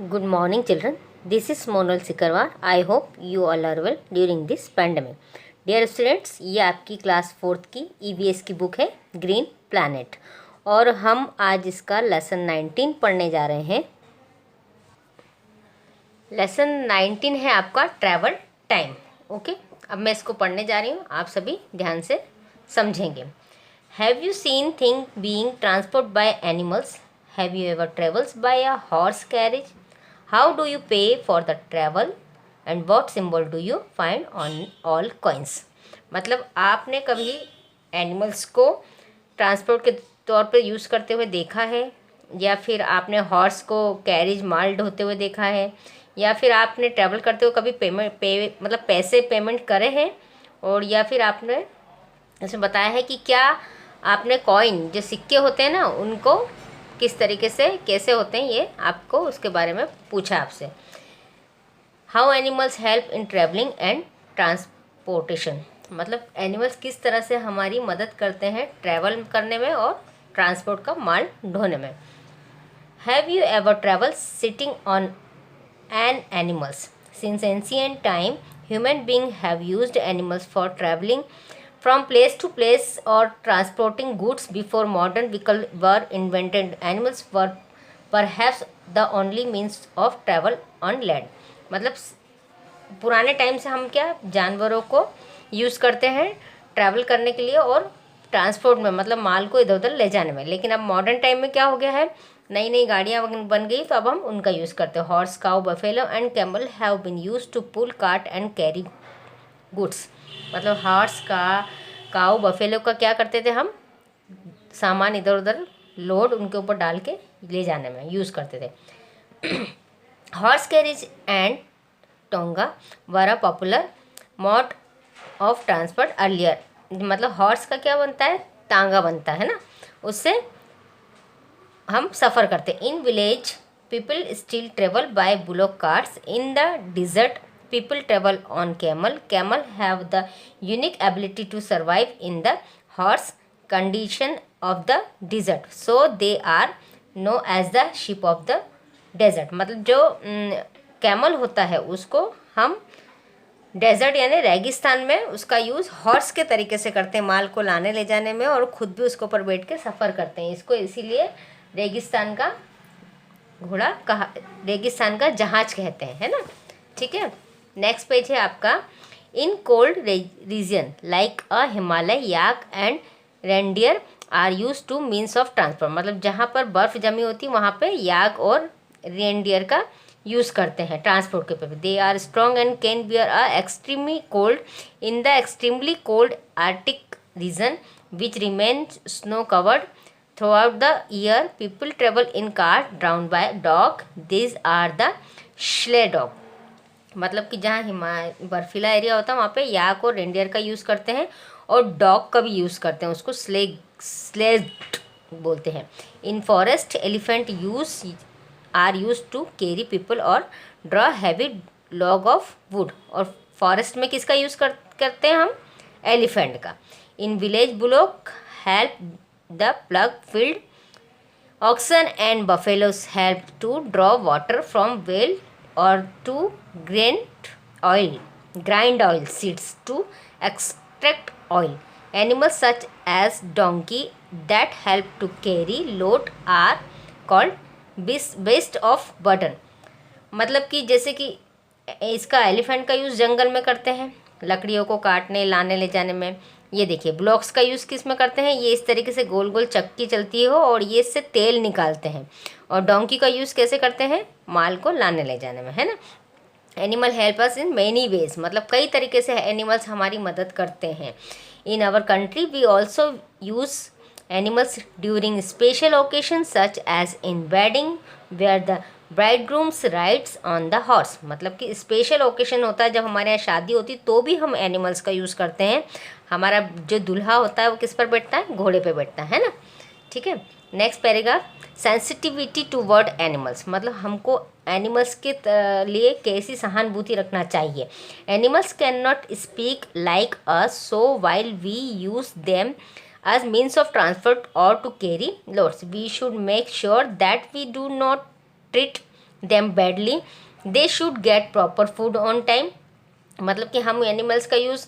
Good morning, children. This is Monal Sikarwar. I hope you all are well during this pandemic. Dear students, ये आपकी class 4th की EVS की book है green planet और हम आज इसका लेसन 19 पढ़ने जा रहे हैं। लेसन 19 है आपका ट्रैवल टाइम। ओके, अब मैं इसको पढ़ने जा रही हूँ, आप सभी ध्यान से समझेंगे। Have you seen thing being transport by animals? Have you ever travels by a horse carriage? How do you pay for the travel and what symbol do you find on all coins? मतलब आपने कभी animals को transport के तौर पर use करते हुए देखा है, या फिर आपने हॉर्स को कैरेज माल ढोते हुए देखा है, या फिर आपने ट्रैवल करते हुए कभी मतलब पैसे पेमेंट करे हैं, और या फिर आपने इसमें बताया है कि क्या आपने कॉइन जो सिक्के होते हैं ना उनको किस तरीके से कैसे होते हैं, ये आपको उसके बारे में पूछा आपसे। How animals help in travelling and transportation, मतलब एनिमल्स किस तरह से हमारी मदद करते हैं ट्रैवल करने में और ट्रांसपोर्ट का माल ढोने में। Have you ever travel sitting on an animals? Since ancient time human being have used animals for travelling from place to place or transporting goods before modern vehicles were invented. Animals were perhaps the only means of travel on land. मतलब पुराने time से हम क्या जानवरों को use करते हैं travel करने के लिए और ट्रांसपोर्ट में, मतलब माल को इधर उधर ले जाने में। लेकिन अब मॉडर्न टाइम में क्या हो गया है, नई नई गाड़ियाँ बन गई, तो अब हम उनका यूज़ करते हैं। Horse, cow, buffalo and camel have been used to pull cart and carry goods. मतलब हॉर्स का, काऊ, बफेलो का क्या करते थे, हम सामान इधर उधर लोड उनके ऊपर डाल के ले जाने में यूज़ करते थे। Horse carriage and tonga were a popular mode of transport earlier. मतलब हॉर्स का क्या बनता है, टांगा बनता है ना, उससे हम सफ़र करते हैं। In village people still travel by bullock carts. In the desert people travel on camel. Camel have the unique ability to survive in the harsh condition of the desert, so they are known as the sheep of the desert. मतलब जो camel होता है उसको हम desert यानी रेगिस्तान में उसका यूज़ हॉर्स के तरीके से करते हैं, माल को लाने ले जाने में, और ख़ुद भी उसके ऊपर बैठ के सफ़र करते हैं। इसको इसीलिए रेगिस्तान का घोड़ा रेगिस्तान का जहाज कहते हैं, है ना। ठीक है, नेक्स्ट पेज है आपका। In cold region like a Himalaya, yak and reindeer are use to means of transport. मतलब जहाँ पर बर्फ़ जमी होती है वहाँ पे याक और रेंडियर का यूज़ करते हैं ट्रांसपोर्ट के पे। They are strong and can bear a extremely cold in the extremely cold arctic region which remain snow covered throughout the year. People travel in car drawn by dog. This are the sleigh dog. मतलब कि जहाँ बर्फीला area होता है वहाँ पे याक और reindeer का यूज़ करते हैं, और डॉग का भी यूज़ करते हैं, उसको स्लेड बोलते हैं। In forest elephant are use to carry people और draw heavy log of wood. और फॉरेस्ट में किसका यूज़ करते हैं हम, एलिफेंट का। In village bullock help the plough field. Oxen and buffaloes help to draw water from well or to grind oil seeds to extract oil. Animals such as donkey that help to carry load are called beast of burden. मतलब कि जैसे कि इसका elephant का use जंगल में करते हैं लकड़ियों को काटने लाने ले जाने में। ये देखिए ब्लॉक्स का यूज़ किस में करते हैं, ये इस तरीके से गोल गोल चक्की चलती हो और ये इससे तेल निकालते हैं। और डोंकी का यूज़ कैसे करते हैं, माल को लाने ले जाने में, है ना। Animal help us in many ways, मतलब कई तरीके से एनिमल्स हमारी मदद करते हैं। In our country we also use animals during special occasion such as in wedding where the bridegrooms rides on the horse. मतलब कि स्पेशल ओकेजन होता है जब हमारे यहाँ शादी होती तो भी हम एनिमल्स का यूज़ करते हैं। हमारा जो दूल्हा होता है वो किस पर बैठता है, घोड़े पे बैठता है ना। ठीक है, next paragraph. Sensitivity toward animals, मतलब हमको एनिमल्स के लिए कैसी सहानुभूति रखना चाहिए। Animals can not speak like us, so while we use them as means of transport or to carry loads, we should make sure that we do not treat them badly. They should get proper food on time. मतलब कि हम animals का use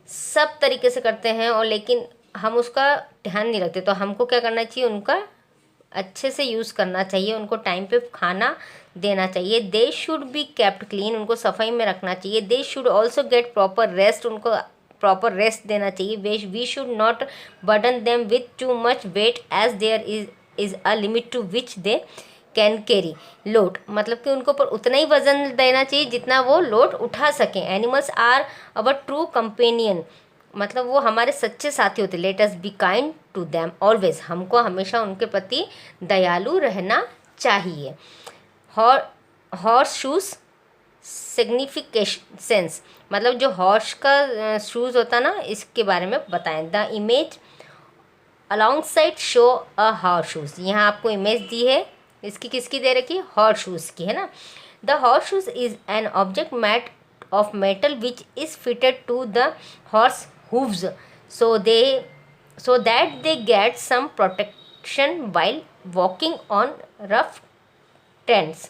सब तरीके से करते हैं और लेकिन हम उसका ध्यान नहीं रखते, तो हमको क्या करना चाहिए, उनका अच्छे से यूज़ करना चाहिए, उनको टाइम पे खाना देना चाहिए. They should be kept clean, उनको सफाई में रखना चाहिए. They should also get proper rest, उनको प्रॉपर रेस्ट देना चाहिए. We should not burden them with too much weight as there is a limit to which they can carry load. मतलब कि उनको पर उतना ही वजन देना चाहिए जितना वो लोड उठा सकें. Animals are our true companion, मतलब वो हमारे सच्चे साथी होते. Let us be kind to them always, हमको हमेशा उनके प्रति दयालु रहना चाहिए. हॉर्स शूज़ सिग्निफिकेशंस, मतलब जो हॉर्स का शूज़ होता ना, इसके बारे में बताएं. The image along show a horse shoes, यहाँ आपको इमेज दी है, इसकी किसकी दे रखी है, हॉर्स शूज़ की, है ना. The horse shoes is an object made of metal which is fitted to the horse hooves so that they get some protection while walking on rough terrains.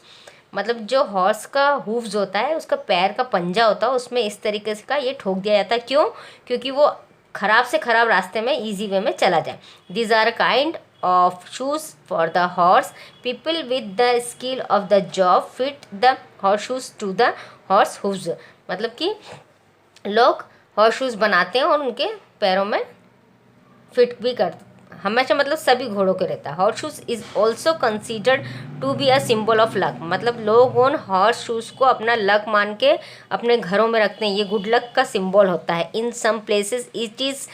मतलब जो हॉर्स का हूव्स होता है, उसका पैर का पंजा होता है, उसमें इस तरीके से का ये ठोक दिया जाता है. क्यों? क्योंकि वो ख़राब से ख़राब रास्ते में ईजी वे में चला जाए. These are kind of shoes for the horse. People with the skill of the job fit the horse shoes to the horse hooves. मतलब कि लोग हॉर्स शूज़ बनाते हैं और उनके पैरों में फिट भी कर हमेशा, मतलब सभी घोड़ों के रहता है. Horse shoes is also considered to be a symbol of luck. मतलब लोग उन हॉर्स शूज़ को अपना लक मान के अपने घरों में रखते हैं. ये गुड लक का सिंबल होता है. In some places it is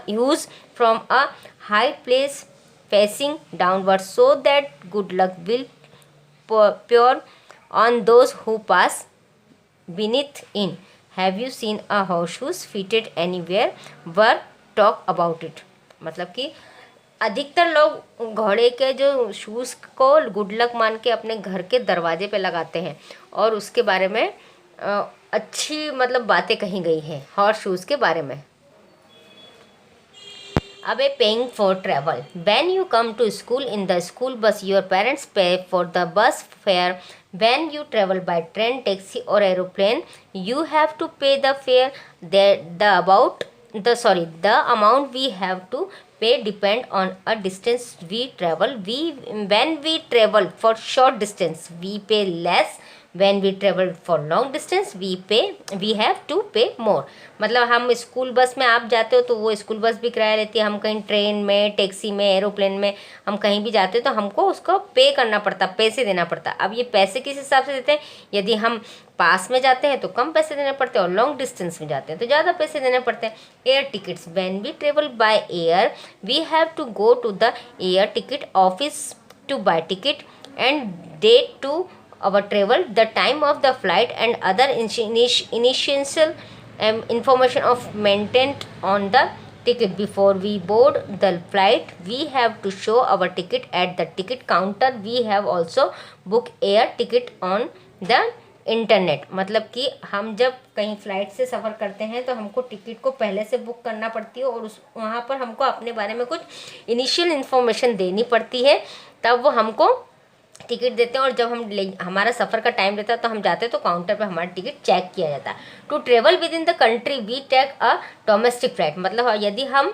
use from a high place facing downward so that good luck will pour on those who pass beneath in. Have you seen a horseshoes fitted anywhere? Were talk about it. मतलब कि अधिकतर लोग घोड़े के जो shoes को good luck मान के अपने घर के दरवाजे पे लगाते हैं और उसके बारे में अच्छी मतलब बातें कही गई हैं हॉर्स शूज़ के बारे में. अब paying for travel. When you come to school in the school bus your parents pay for the bus fare. When you travel by train, taxi or aeroplane, you have to pay the fare. The amount we have to pay depend on a distance we travel. When we travel for short distance, we pay less. When we travel for long distance, we have to pay more. मतलब हम school bus में आप जाते हो तो वो school bus भी किराया लेती है. हम कहीं ट्रेन में, टैक्सी में, एरोप्लेन में हम कहीं भी जाते हैं तो हमको उसको पे करना पड़ता, पैसे देना पड़ता. अब ये पैसे किस हिसाब से देते हैं? यदि हम पास में जाते हैं तो कम पैसे देने पड़ते हैं और लॉन्ग डिस्टेंस में जाते हैं तो ज़्यादा पैसे देने पड़ते हैं. Air tickets. When we travel by air we have to go to the air ticket office to buy ticket and date to our travel, the time of the flight and other initial information of maintained on the ticket. Before we board the flight, we have to show our ticket at the ticket counter. We have also book air ticket on the internet. मतलब कि हम जब कहीं flight से सफ़र करते हैं तो हमको टिकट को पहले से बुक करना पड़ती है और वहाँ पर हमको अपने बारे में कुछ इनिशियल इन्फॉर्मेशन देनी पड़ती है, तब वो हमको टिकट देते हैं. और जब हमारा सफ़र का टाइम रहता है तो हम जाते हैं तो काउंटर पर हमारा टिकट चेक किया जाता है. To travel within the country we take a domestic flight. मतलब यदि हम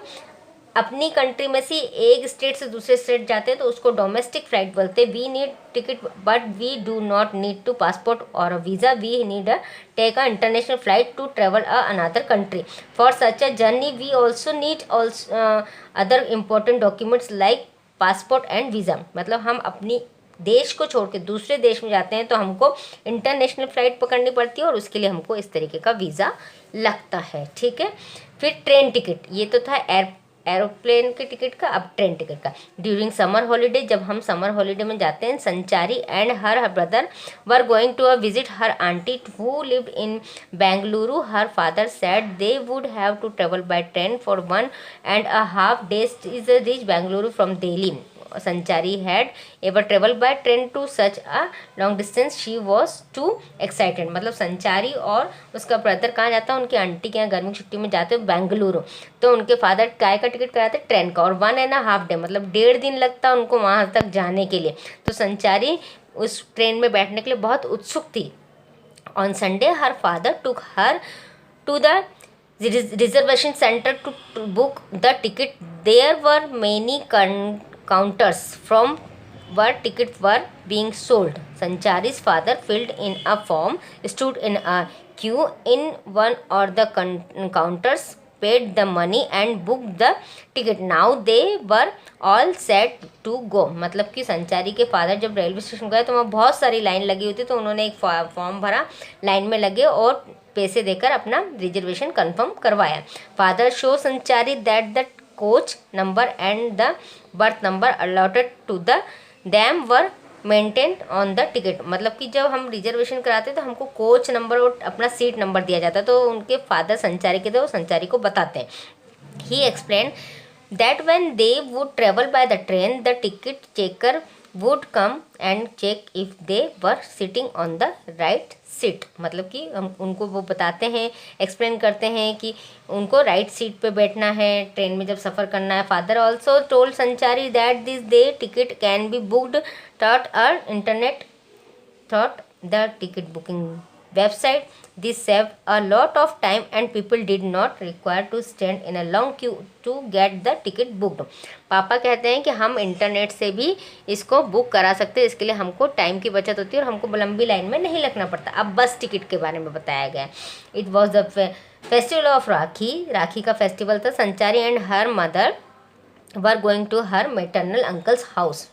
अपनी कंट्री में से एक स्टेट से दूसरे स्टेट जाते हैं तो उसको डोमेस्टिक फ्लाइट बोलते हैं. We need ticket but we do not need to passport और a visa. We need take a international flight to travel another country. For such a journey we also need other important documents like passport and visa. मतलब हम अपनी देश को छोड़ के दूसरे देश में जाते हैं तो हमको इंटरनेशनल फ़्लाइट पकड़नी पड़ती है और उसके लिए हमको इस तरीके का वीज़ा लगता है. ठीक है. फिर ट्रेन टिकट. ये तो था एरोप्लेन के टिकट का. अब ट्रेन टिकट का. ड्यूरिंग समर हॉलीडे, जब हम समर हॉलीडे में जाते हैं, Sanchari and her brother were going to visit her aunty who lived in Bengaluru. Her father said they would have to travel by train for 1.5 days is reach Bengaluru from Delhi. Sanchari had ever traveled by train to such a long distance. She was too excited. मतलब संचारी और उसका brother कहाँ जाता है? उनकी aunty के यहाँ गर्मी की छुट्टी में जाते हैं बेंगलुरु. तो उनके फादर काय का टिकट कराते ट्रेन का और 1.5 day मतलब 1.5 दिन लगता है उनको वहाँ तक जाने के लिए. तो संचारी उस ट्रेन में बैठने के लिए बहुत उत्सुक थी। On Sunday her father took her to the reservation center to book the ticket. There were many counters from where tickets were being sold. Sanchari's father filled in a form, stood in a queue in one or the counters, paid the money and booked the ticket. Now they were all set to go. मतलब कि संचारी के father जब railway station गए तो वहाँ बहुत सारी लाइन लगी हुई थी, तो उन्होंने एक फॉर्म भरा, लाइन में लगे और पैसे देकर अपना रिजर्वेशन कंफर्म करवाया। Father show Sanchari that the coach number and the berth number allotted to the them were maintained on the ticket. मतलब कि जब हम रिजर्वेशन कराते तो हमको कोच नंबर और अपना सीट नंबर दिया जाता, तो उनके फादर संचारी के थे, वो संचारी को बताते हैं। He explain that when they would travel by the train the ticket checker would come and check if they were sitting on the right seat. मतलब कि हम उनको वो बताते हैं, एक्सप्लेन करते हैं कि उनको राइट सीट पे बैठना है ट्रेन में जब सफ़र करना है। फादर ऑल्सो टोल्ड संचारी that this day ticket can be booked through internet through the ticket booking website. This saved a lot of time and people did not require to stand in a long queue to get the ticket booked. पापा कहते हैं कि हम internet से भी इसको book करा सकते हैं, इसके लिए हमको टाइम की बचत होती है और हमको लंबी लाइन में नहीं लगना पड़ता। अब बस टिकट के बारे में बताया गया है। It was the festival of Rakhi, Rakhi का फेस्टिवल था। Sanchari and her mother were going to her maternal uncles house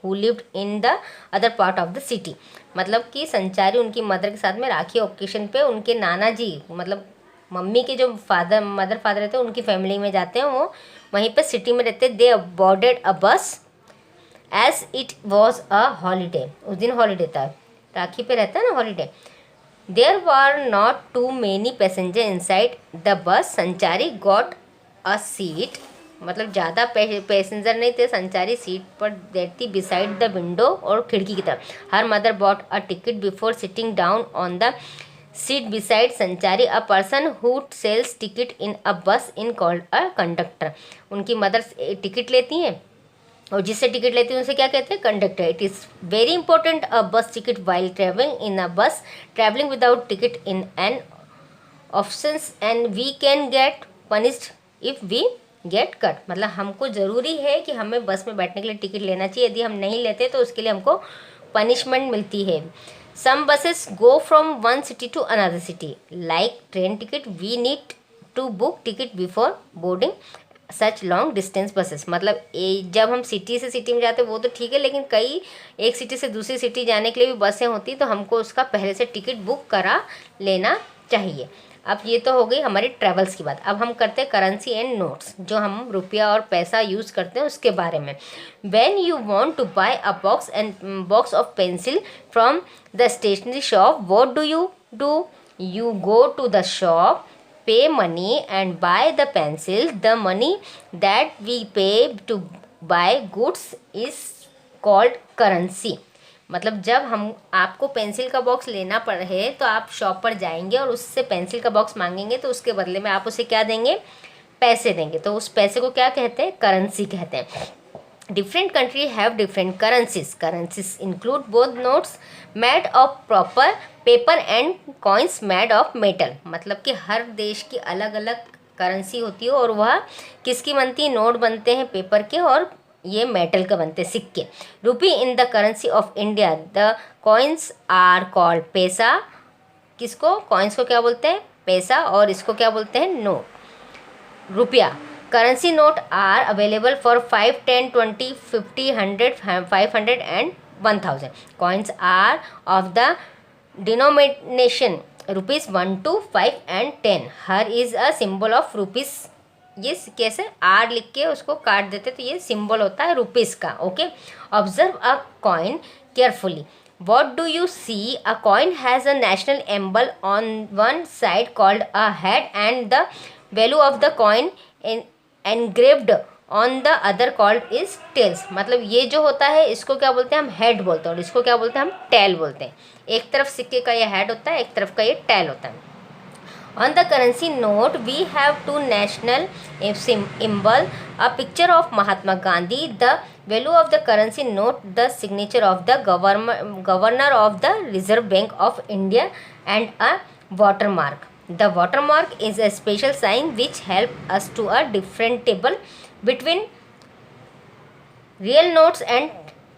who lived in the other part of the city. मतलब कि संचारी उनकी मदर के साथ में राखी ओकेशन पे उनके नाना जी, मतलब मम्मी के जो मदर फादर रहते हैं उनकी फैमिली में जाते हैं, वो वहीं पे सिटी में रहते हैं। दे boarded a bus as it was a holiday. उस दिन हॉलीडे था, राखी पे रहता है ना holiday. There were not too many passenger inside the bus. Sanchari got a seat, मतलब ज़्यादा पैसेंजर नहीं थे। संचारी सीट पर बैठती बिसाइड द विंडो और खिड़की की तरफ। Her mother bought a ticket before sitting down on the seat beside Sanchari. A person who sells ticket in a bus in called a conductor. उनकी मदर टिकट लेती हैं और जिससे टिकट लेती है उनसे क्या कहते हैं, conductor. It is very important a bus ticket while travelling in a bus. Travelling without ticket in an options and we can get punished if we get caught. मतलब हमको ज़रूरी है कि हमें बस में बैठने के लिए टिकट लेना चाहिए, यदि हम नहीं लेते तो उसके लिए हमको पनिशमेंट मिलती है। Some buses go from one city to another city like train ticket we need to book ticket before boarding such long distance buses. मतलब जब हम सिटी से सिटी में जाते हैं वो तो ठीक है, लेकिन कई एक सिटी से दूसरी सिटी जाने के लिए भी बसें होती, तो हमको उसका पहले से टिकट बुक करा लेना चाहिए। अब ये तो हो गई हमारी ट्रेवल्स की बात। अब हम करते हैं करेंसी एंड नोट्स, जो हम रुपया और पैसा यूज़ करते हैं उसके बारे में। When you want to buy a box of pencil from the stationery shop, what do? You go to the shop, pay money and buy the pencil. The money that we pay to buy goods is called currency. मतलब जब हम आपको pencil का box लेना पड़े तो आप shop पर जाएंगे और उससे पेंसिल का बॉक्स मांगेंगे, तो उसके बदले में आप उसे क्या देंगे, पैसे देंगे। तो उस पैसे को क्या कहते हैं, करेंसी कहते हैं। Different countries have different currencies. Currencies include both notes made of proper paper and coins made of metal. मतलब कि हर देश की अलग अलग करेंसी होती है और वह किसकी बनती है, नोट बनते हैं पेपर के और ये मेटल का बनते हैं, सिक्के। Rupee in the currency of India, the coins are called paisa. किसको, कॉइन्स को क्या बोलते हैं, पैसा, और इसको क्या बोलते हैं, नोट, रुपया। Currency note are available for 5, 10, 20, 50, 100, 500 and 1000. Coins are of the denomination rupees 1 to 5 and 10. Here is a symbol of rupees. ये कैसे R लिख के उसको काट देते तो ये सिंबल होता है रुपीस का। Okay, observe a coin carefully. What do you see? A coin has a national emblem on one side called a head and the value of the coin engraved on the other called is tails. मतलब ये जो होता है इसको क्या बोलते हैं, हम हेड बोलते हैं और इसको क्या बोलते हैं, हम टेल बोलते हैं। एक तरफ सिक्के का ये हेड होता है, एक तरफ का ये टेल होता है। On the currency note, we have two national symbol, a picture of Mahatma Gandhi, the value of the currency note, the signature of the governor of the Reserve Bank of India, and a watermark. The watermark is a special sign which help us to a differentiable between real notes and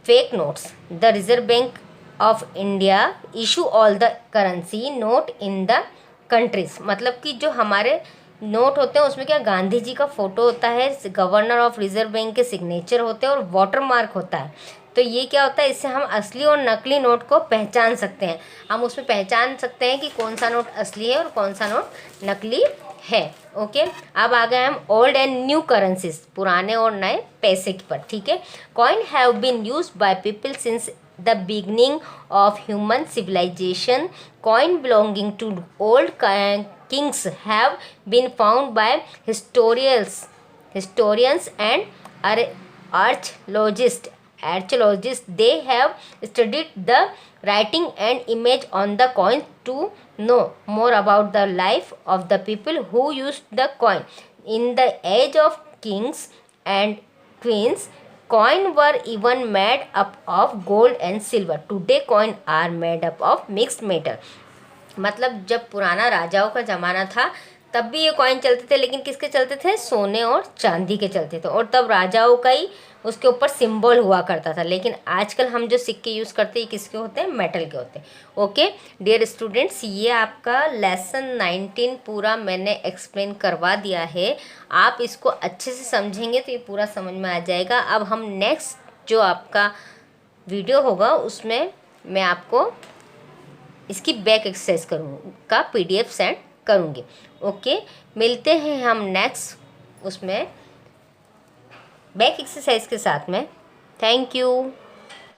fake notes. The Reserve Bank of India issue all the currency note in the countries, मतलब कि जो हमारे note होते हैं उसमें क्या गांधी जी का photo होता है, गवर्नर ऑफ रिजर्व बैंक के सिग्नेचर होते हैं और वाटर मार्क होता है। तो ये क्या होता है, इससे हम असली और नकली नोट को पहचान सकते हैं। हम उसमें पहचान सकते हैं कि कौन सा नोट असली है और कौन सा नोट नकली है। ओके, अब आ गए हम ओल्ड एंड न्यू करेंसीज, पुराने और नए पैसे के पर। ठीक है, coin have been used by people since the beginning of human civilization. Coin belonging to old kings have been found by historians and archaeologists. They have studied the writing and image on the coin to know more about the life of the people who used the coin. In the age of kings and queens, coin were even made up of gold and silver. Today coin are made up of mixed metal. मतलब जब पुराना राजाओं का ज़माना था तब भी ये कॉइन चलते थे, लेकिन किसके चलते थे, सोने और चांदी के चलते थे, और तब राजाओं का ही उसके ऊपर सिंबल हुआ करता था। लेकिन आजकल हम जो सिक्के यूज़ करते हैं किसके होते हैं, मेटल के होते हैं। ओके डियर स्टूडेंट्स, ये आपका लेसन 19 पूरा मैंने एक्सप्लेन करवा दिया है। आप इसको अच्छे से समझेंगे तो ये पूरा समझ में आ जाएगा। अब हम नेक्स्ट जो आपका वीडियो होगा उसमें मैं आपको इसकी बैक एक्सरसाइज का PDF सेंड करूँगी। ओके, मिलते हैं हम नेक्स्ट उसमें बैक एक्सरसाइज के साथ में। Thank you.